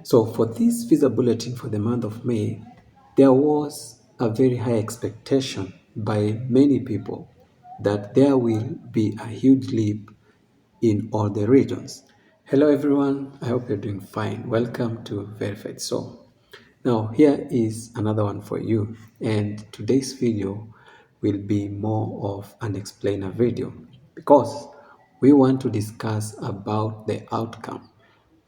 So for this visa bulletin for the month of May, there was a very high expectation by many people that there will be a huge leap in all the regions. Hello everyone, I hope you're doing fine. Welcome to Verified Soul. Now here is another one for you, and today's video will be more of an explainer video because we want to discuss about the outcome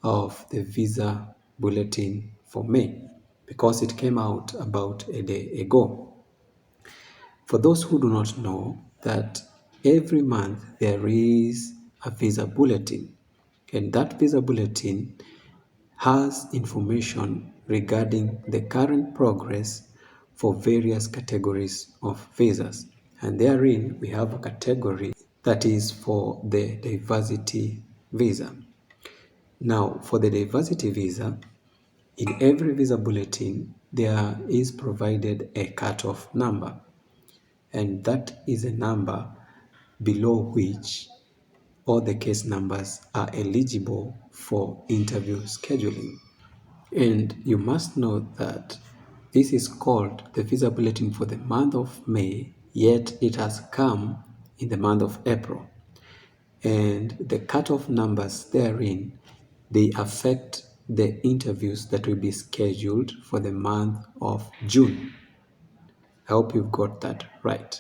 of the visa bulletin for May because it came out about a day ago. For those who do not know that every month there is a visa bulletin, and that visa bulletin has information regarding the current progress for various categories of visas. And therein we have a category that is for the diversity visa. Now, for the diversity visa, in every visa bulletin, there is provided a cutoff number, and that is a number below which all the case numbers are eligible for interview scheduling. And you must know that this is called the visa bulletin for the month of May, yet it has come in the month of April. And the cutoff numbers therein, they affect the interviews that will be scheduled for the month of June. I hope you've got that right.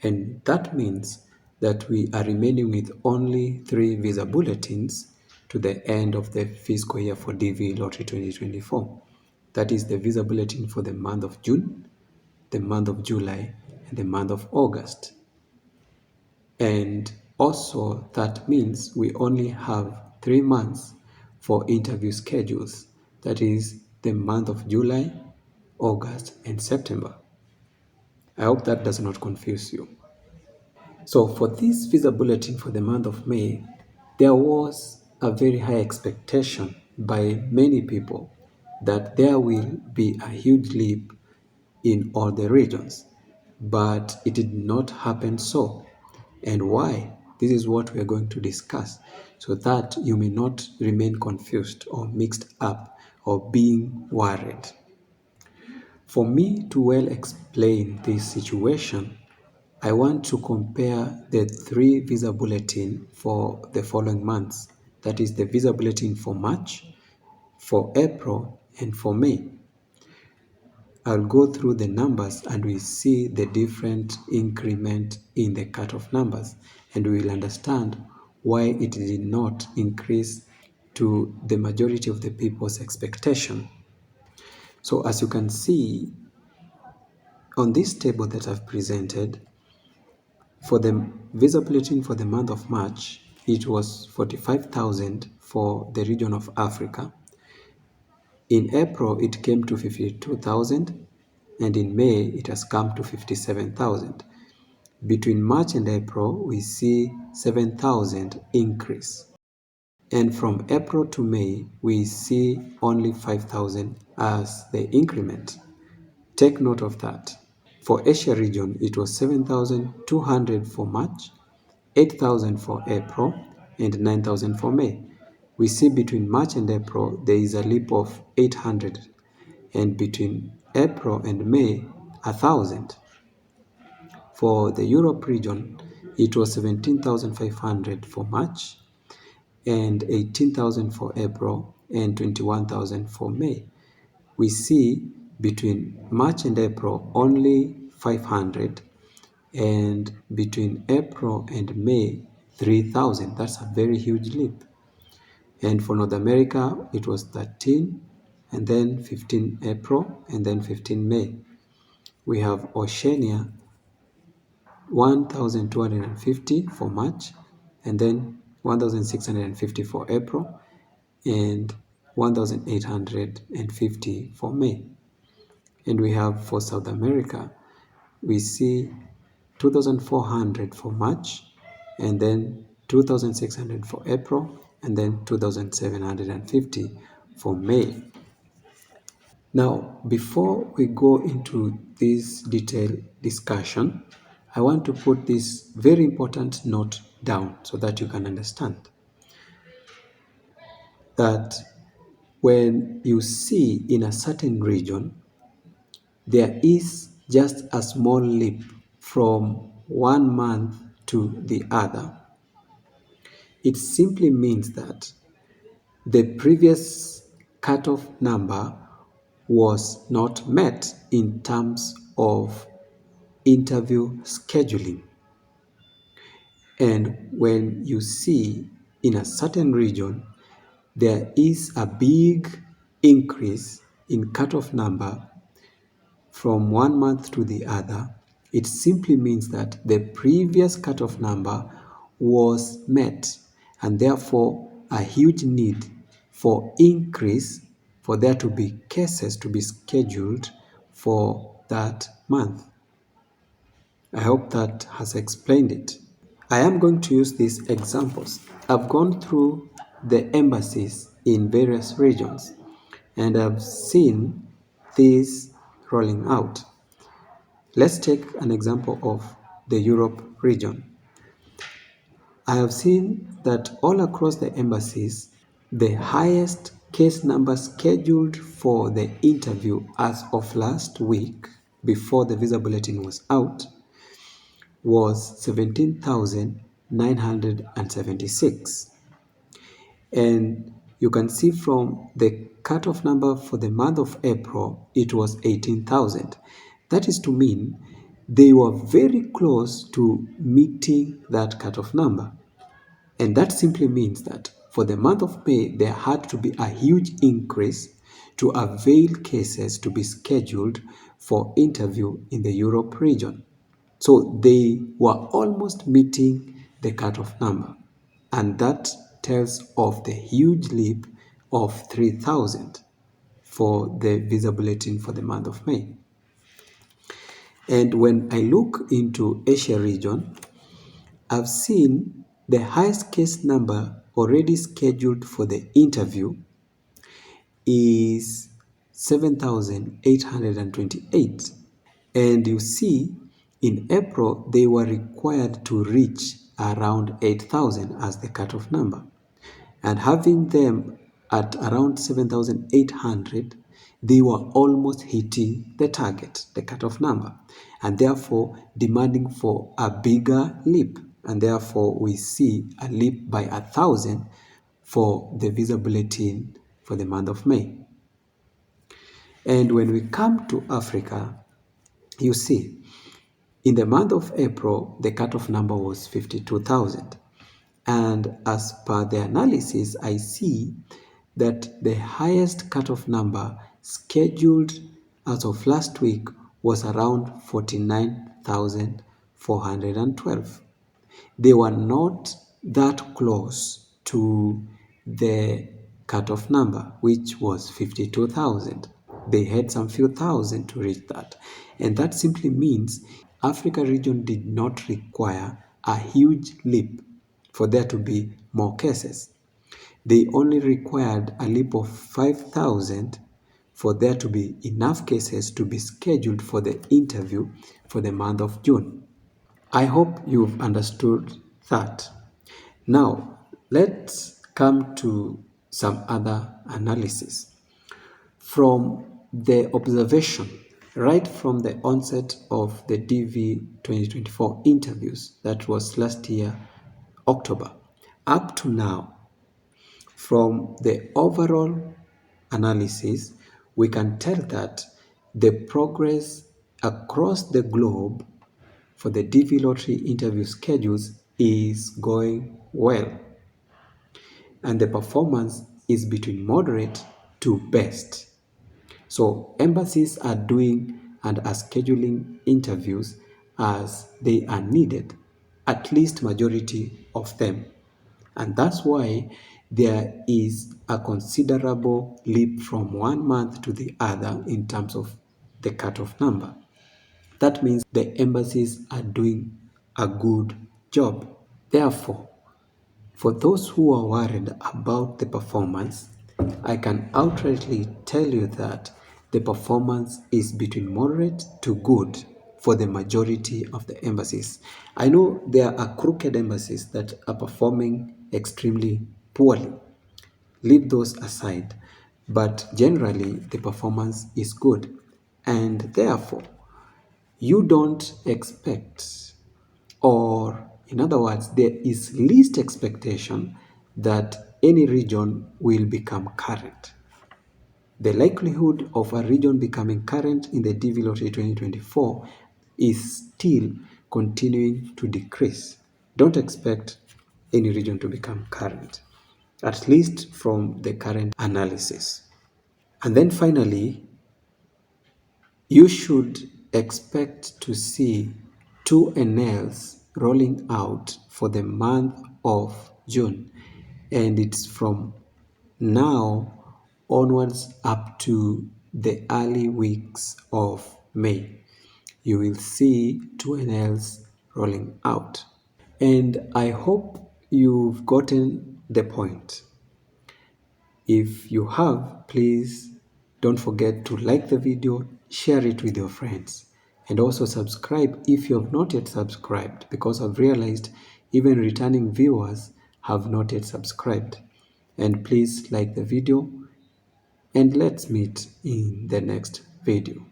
And that means that we are remaining with only 3 visa bulletins to the end of the fiscal year for DV Lottery 2024. That is the visa bulletin for the month of June, the month of July, and the month of August. And also that means we only have 3 months for interview schedules. That is the month of July, August, and September. I hope that does not confuse you. So for this visa bulletin for the month of May, there was a very high expectation by many people that there will be a huge leap in all the regions, but it did not happen so. And why? This is what we are going to discuss so that you may not remain confused or mixed up or being worried. For me to well explain this situation, I want to compare the 3 visa bulletin for the following months. That is the visa bulletin for March, for April, and for May. I'll go through the numbers and we see the different increment in the cutoff numbers, and we will understand why it did not increase to the majority of the people's expectation. So as you can see on this table that I've presented, for the visa bulletin for the month of March, it was 45,000 for the region of Africa. In April, it came to 52,000, and in May, it has come to 57,000. Between March and April, we see 7,000 increase. And from April to May, we see only 5,000 as the increment. Take note of that. For Asia region, it was 7,200 for March, 8,000 for April, and 9,000 for May. We see between March and April, there is a leap of 800, and between April and May, 1,000. For the Europe region, it was 17,500 for March, and 18,000 for April, and 21,000 for May. We see between March and April only 500, and between April and May 3,000. That's a very huge leap. And for North America, it was 13, and then 15 April, and then 15 May. We have Oceania, 1,250 for March, and then 1,650 for April, and 1,850 for May. And we have for South America, we see 2,400 for March, and then 2,600 for April, and then 2,750 for May. Now, before we go into this detailed discussion, I want to put this very important note down so that you can understand that when you see in a certain region, there is just a small leap from one month to the other, it simply means that the previous cutoff number was not met in terms of interview scheduling. And when you see in a certain region there is a big increase in cutoff number from one month to the other, it simply means that the previous cutoff number was met, and therefore a huge need for increase for there to be cases to be scheduled for that month. I hope that has explained it. I am going to use these examples. I've gone through the embassies in various regions and I've seen these rolling out. Let's take an example of the Europe region. I have seen that all across the embassies, the highest case number scheduled for the interview as of last week, before the visa bulletin was out, was 17,976. And you can see from the cutoff number for the month of April, it was 18,000. That is to mean they were very close to meeting that cutoff number. And that simply means that for the month of May, there had to be a huge increase to avail cases to be scheduled for interview in the Europe region. So they were almost meeting the cutoff number. And that tells of the huge leap of 3,000 for the visa bulletin for the month of May. And when I look into Asia region, I've seen the highest case number already scheduled for the interview is 7,828. And you see, in April, they were required to reach around 8,000 as the cutoff number. And having them at around 7,800, they were almost hitting the target, the cutoff number, and therefore demanding for a bigger leap. And therefore, we see a leap by 1,000 for the visa bulletin for the month of May. And when we come to Africa, you see, in the month of April, the cutoff number was 52,000. And as per the analysis, I see that the highest cutoff number scheduled as of last week was around 49,412. They were not that close to the cutoff number, which was 52,000. They had some few thousand to reach that. And that simply means Africa region did not require a huge leap for there to be more cases. They only required a leap of 5,000 for there to be enough cases to be scheduled for the interview for the month of June. I hope you've understood that. Now, let's come to some other analysis. From the observation, right from the onset of the DV 2024 interviews, that was last year, October, up to now, from the overall analysis, we can tell that the progress across the globe for the DV lottery interview schedules is going well, and the performance is between moderate to best. So embassies are doing and are scheduling interviews as they are needed, at least majority of them. And that's why there is a considerable leap from one month to the other in terms of the cutoff number. That means the embassies are doing a good job. Therefore, for those who are worried about the performance, I can outrightly tell you that the performance is between moderate to good for the majority of the embassies. I know there are crooked embassies that are performing extremely poorly. Leave those aside. but generally the performance is good, and therefore you don't expect, or in other words, there is least expectation that any region will become current. The likelihood of a region becoming current in the DV Lottery 2024 is still continuing to decrease. Don't expect any region to become current, at least from the current analysis. And then finally, you should expect to see two NLs rolling out for the month of June, and it's from now onwards up to the early weeks of May. You will see two NLs rolling out, and I hope you've gotten the point. If you have, please don't forget to like the video, share it with your friends, and also subscribe if you have not yet subscribed, because I've realized even returning viewers have not yet subscribed. And please like the video, and let's meet in the next video.